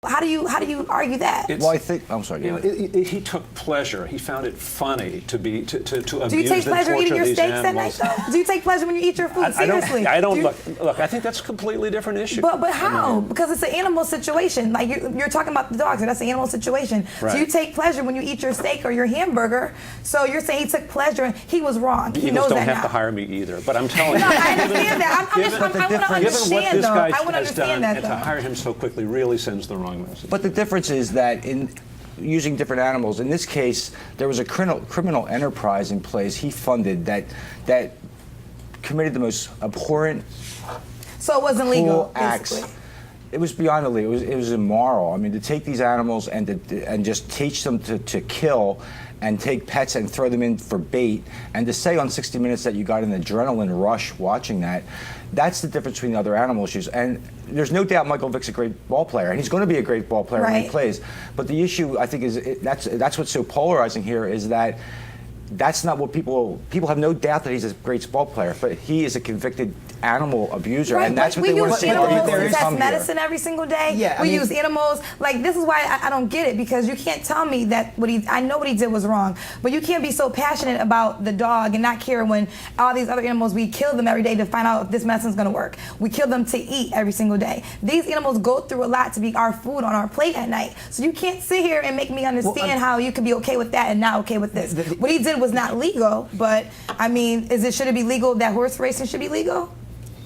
How do you argue that? Well, I think I'm sorry. He took pleasure. He found it funny to abuse and torture these animals. Do you take pleasure eating your steaks at night, though? Do you take pleasure when you eat your food? Seriously? I don't look. I think that's a completely different issue. But how? Because it's an animal situation. Like you're talking about the dogs, and that's an animal situation. Right. So you take pleasure when you eat your steak or your hamburger. So you're saying he took pleasure, and he was wrong. He knows don't that have now. to hire me either. But I'm telling you. No, I understand that. I want to understand, though. I want to understand that, and to hire him so quickly really sends the wrong message. But the difference is that in using different animals, in this case, there was a criminal enterprise in place he funded that committed the most abhorrent, so it wasn't legal, acts. basically. It was beyond illegal. It was immoral. I mean, to take these animals and just teach them to kill, and take pets and throw them in for bait, and to say on 60 Minutes that you got an adrenaline rush watching that, that's the difference between the other animal issues. And there's no doubt Michael Vick's a great ball player, and he's going to be a great ball player when he plays. But the issue, I think, is that's what's so polarizing here, is that that's not what people have no doubt that he's a great ball player, but he is a convicted animal abuser, and that's what they want to see. We use animals to test medicine every single day. Yeah, we use animals. Like, this is why I don't get it, because you can't tell me that I know what he did was wrong, but you can't be so passionate about the dog and not care when all these other animals, we kill them every day to find out if this medicine's going to work. We kill them to eat every single day. These animals go through a lot to be our food on our plate at night. So you can't sit here and make me understand how you could be okay with that and not okay with this. What he did was not legal, but I mean, should it be legal that horse racing should be legal?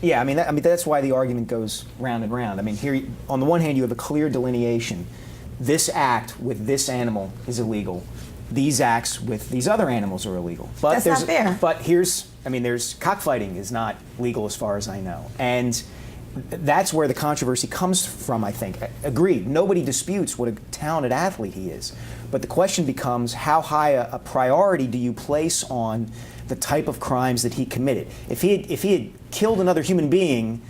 Yeah, I mean that's why the argument goes round and round. I mean, here on the one hand you have a clear delineation. This act with this animal is illegal. These acts with these other animals are illegal. But that's not fair. But there's cockfighting is not legal as far as I know, and that's where the controversy comes from. I think. Agreed. Nobody disputes what a talented athlete he is, but the question becomes how high a priority do you place on the type of crimes that he committed? If he had killed another human being,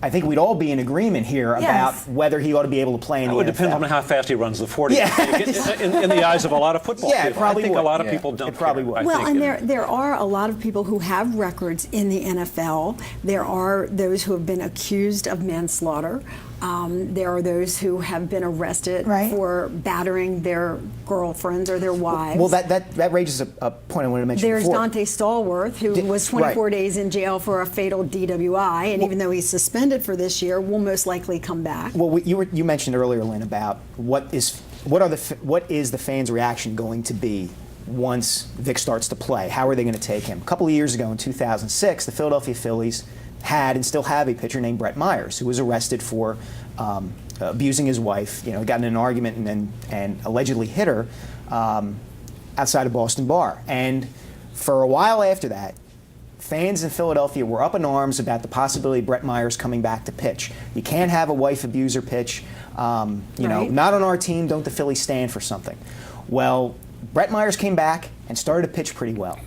I think we'd all be in agreement here about whether he ought to be able to play in the NFL. It would depend on how fast he runs the 40. Yeah. in the eyes of a lot of football people. Probably I think would. a lot of people don't. It probably would. Well, and there are a lot of people who have records in the NFL. There are those who have been accused of manslaughter. There are those who have been arrested for battering their girlfriends or their wives. Well, that raises a point I wanted to mention There's before. Dante Stallworth, who was 24 days in jail for a fatal DWI, and even though he's suspended for this year, will most likely come back. Well, you mentioned earlier, Lynn, about what is the fans' reaction going to be once Vick starts to play? How are they going to take him? A couple of years ago, in 2006, the Philadelphia Phillies had and still have a pitcher named Brett Myers, who was arrested for abusing his wife. Got in an argument and allegedly hit her outside a Boston bar. And for a while after that, fans in Philadelphia were up in arms about the possibility of Brett Myers coming back to pitch. You can't have a wife abuser pitch. Not on our team. Don't the Phillies stand for something? Well, Brett Myers came back and started to pitch pretty well.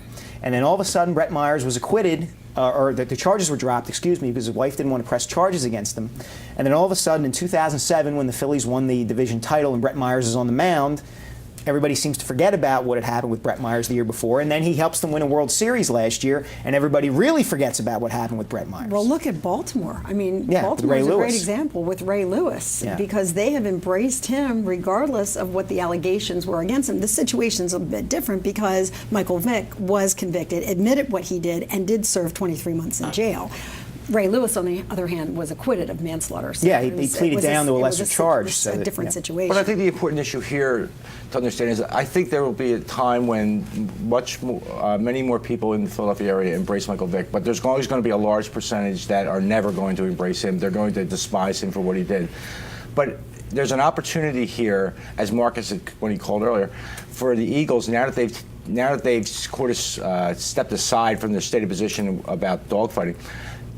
And then all of a sudden, Brett Myers was acquitted, or the charges were dropped, because his wife didn't want to press charges against him. And then all of a sudden, in 2007, when the Phillies won the division title and Brett Myers is on the mound, everybody seems to forget about what had happened with Brett Myers the year before, and then he helps them win a World Series last year, and everybody really forgets about what happened with Brett Myers. Well, look at Baltimore. I mean, Baltimore is a great example with Ray Lewis, because they have embraced him regardless of what the allegations were against him. The situation's a bit different because Michael Vick was convicted, admitted what he did, and did serve 23 months in jail. Ray Lewis, on the other hand, was acquitted of manslaughter. So he pleaded down to a lesser charge. It's a different situation. But I think the important issue here to understand is I think there will be a time when many more people in the Philadelphia area embrace Michael Vick, but there's always going to be a large percentage that are never going to embrace him. They're going to despise him for what he did. But there's an opportunity here, as Marcus said when he called earlier, for the Eagles, now that they've sort of stepped aside from their stated position about dogfighting,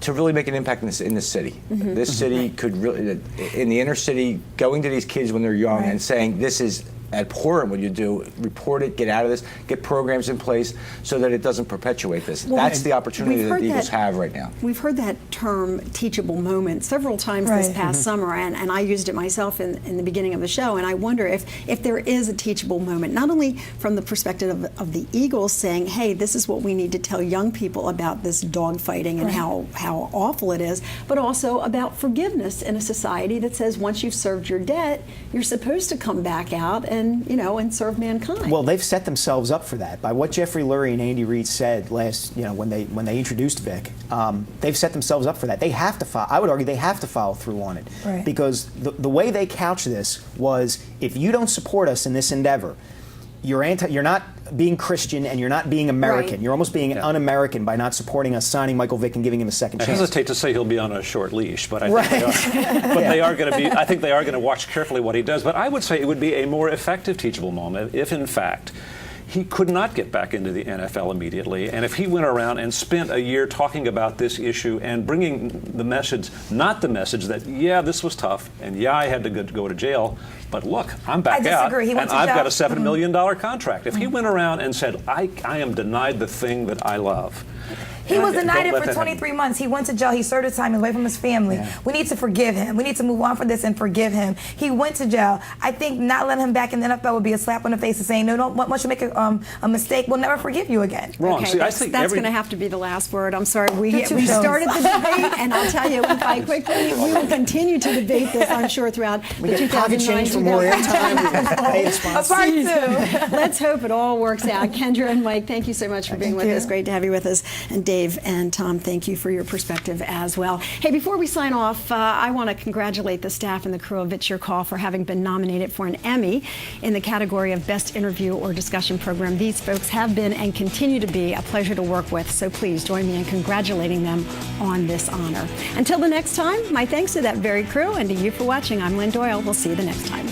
to really make an impact in this city. This city could really, in the inner city, going to these kids when they're young and saying, this is abhorrent what you do. Report it, get out of this, get programs in place so that it doesn't perpetuate this. Well, that's the opportunity that the Eagles have right now. We've heard that term teachable moment several times this past summer, and I used it myself in the beginning of the show, and I wonder if there is a teachable moment, not only from the perspective of the Eagles saying, hey, this is what we need to tell young people about this dog fighting and how awful it is, but also about forgiveness in a society that says once you've served your debt, you're supposed to come back out and serve mankind. Well, they've set themselves up for that by what Jeffrey Lurie and Andy Reid said last, when they introduced Vick. They've set themselves up for that. They have to I would argue they have to follow through on it, because the way they couch this was, if you don't support us in this endeavor, you're not being Christian and you're not being American. Right. You're almost being un-American by not supporting us, signing Michael Vick and giving him a second chance. I hesitate to say he'll be on a short leash, but I think they are going to watch carefully what he does. But I would say it would be a more effective teachable moment if, in fact, he could not get back into the NFL immediately, and if he went around and spent a year talking about this issue and bringing the message, not the message that, yeah, this was tough, and yeah, I had to go to jail, but look, I'm back out, and I've got a $7 million contract. If he went around and said, I am denied the thing that I love. He was denied it for 23 months. He went to jail. He served his time away from his family. Yeah. We need to forgive him. We need to move on from this and forgive him. He went to jail. I think not letting him back in the NFL would be a slap on the face of saying, no, once you make a mistake, we'll never forgive you again. Wrong. Okay, See, that's going to have to be the last word. I'm sorry. We started the debate, and I'll tell you, if I quickly, we will continue to debate this, I'm sure, throughout the 2009 for more airtime. A part two. Let's hope it all works out. Kendra and Mike, thank you so much for being with us. Great to have you with us. And Dave and Tom, thank you for your perspective as well. Hey, before we sign off, I want to congratulate the staff and the crew of It's Your Call for having been nominated for an Emmy in the category of Best Interview or Discussion Program. These folks have been and continue to be a pleasure to work with, so please join me in congratulating them on this honor. Until the next time, my thanks to that very crew and to you for watching. I'm Lynn Doyle. We'll see you the next time.